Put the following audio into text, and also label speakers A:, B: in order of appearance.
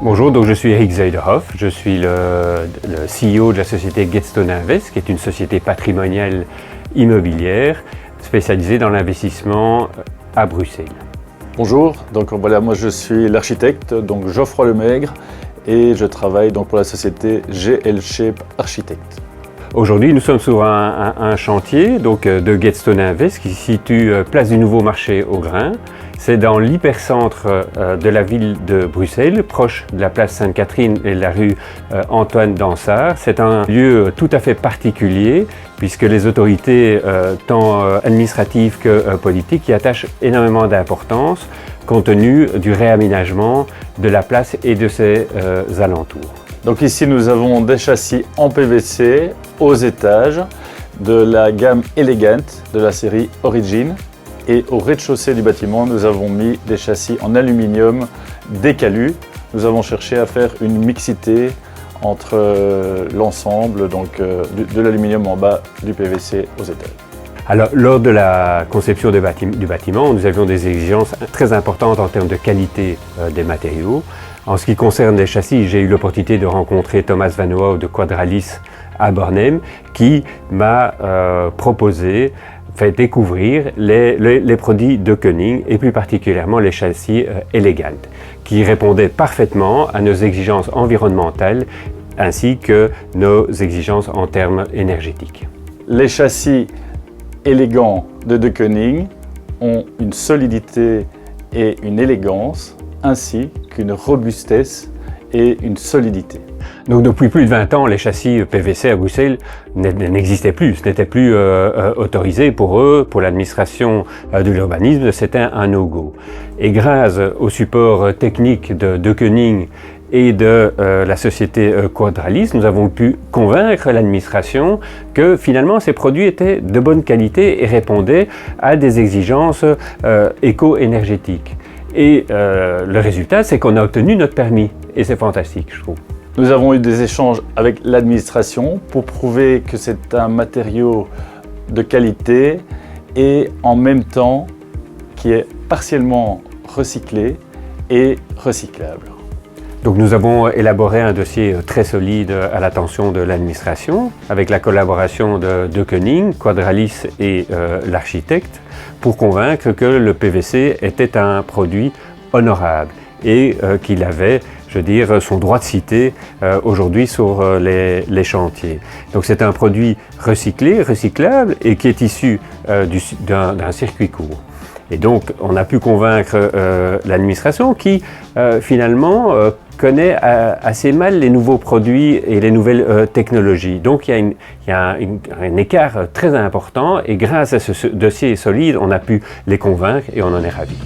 A: Bonjour, donc je suis Eric Zeiderhoff, je suis le CEO de la société Getstone Invest, qui est une société patrimoniale immobilière spécialisée dans l'investissement à Bruxelles.
B: Bonjour, donc voilà, moi je suis l'architecte, donc Geoffroy Lemaigre, et je travaille donc pour la société GL Shape Architect.
A: Aujourd'hui, nous sommes sur un chantier donc, de Getstone Invest qui se situe place du Nouveau Marché au Grain. C'est dans l'hypercentre de la ville de Bruxelles, proche de la place Sainte-Catherine et de la rue Antoine Dansart. C'est un lieu tout à fait particulier puisque les autorités, tant administratives que politiques, y attachent énormément d'importance compte tenu du réaménagement de la place et de ses alentours.
B: Donc ici nous avons des châssis en PVC aux étages de la gamme Elegant de la série Origin. Et au rez-de-chaussée du bâtiment, nous avons mis des châssis en aluminium décalus. Nous avons cherché à faire une mixité entre l'ensemble, donc de l'aluminium en bas, du PVC aux étages.
A: Alors, lors de la conception du bâtiment, nous avions des exigences très importantes en termes de qualité des matériaux. En ce qui concerne les châssis, j'ai eu l'opportunité de rencontrer Thomas Van Wouw de Quadralis à Bornem, qui m'a fait découvrir les produits de Koenig et plus particulièrement les châssis Elegant, qui répondaient parfaitement à nos exigences environnementales ainsi que nos exigences en termes énergétiques.
B: Les châssis élégants de Koenig ont une solidité et une élégance ainsi qu'une robustesse et une solidité.
A: Donc depuis plus de 20 ans, les châssis PVC à Bruxelles n'existaient plus. Ce n'était plus autorisé pour eux, pour l'administration de l'urbanisme, c'était un no-go. Et grâce au support technique de Koenig et de la société Quadralis, nous avons pu convaincre l'administration que finalement ces produits étaient de bonne qualité et répondaient à des exigences éco-énergétiques. Et le résultat, c'est qu'on a obtenu notre permis. Et c'est fantastique, je trouve.
B: Nous avons eu des échanges avec l'administration pour prouver que c'est un matériau de qualité et en même temps qui est partiellement recyclé et recyclable.
A: Donc nous avons élaboré un dossier très solide à l'attention de l'administration avec la collaboration de Koenig, Quadralis et l'architecte pour convaincre que le PVC était un produit honorable et qu'il avait, je veux dire, son droit de cité aujourd'hui sur les chantiers. Donc c'est un produit recyclé, recyclable et qui est issu d'un circuit court. Et donc on a pu convaincre l'administration qui finalement connaît assez mal les nouveaux produits et les nouvelles technologies. Donc il y a un écart très important et grâce à ce dossier solide, on a pu les convaincre et on en est ravis.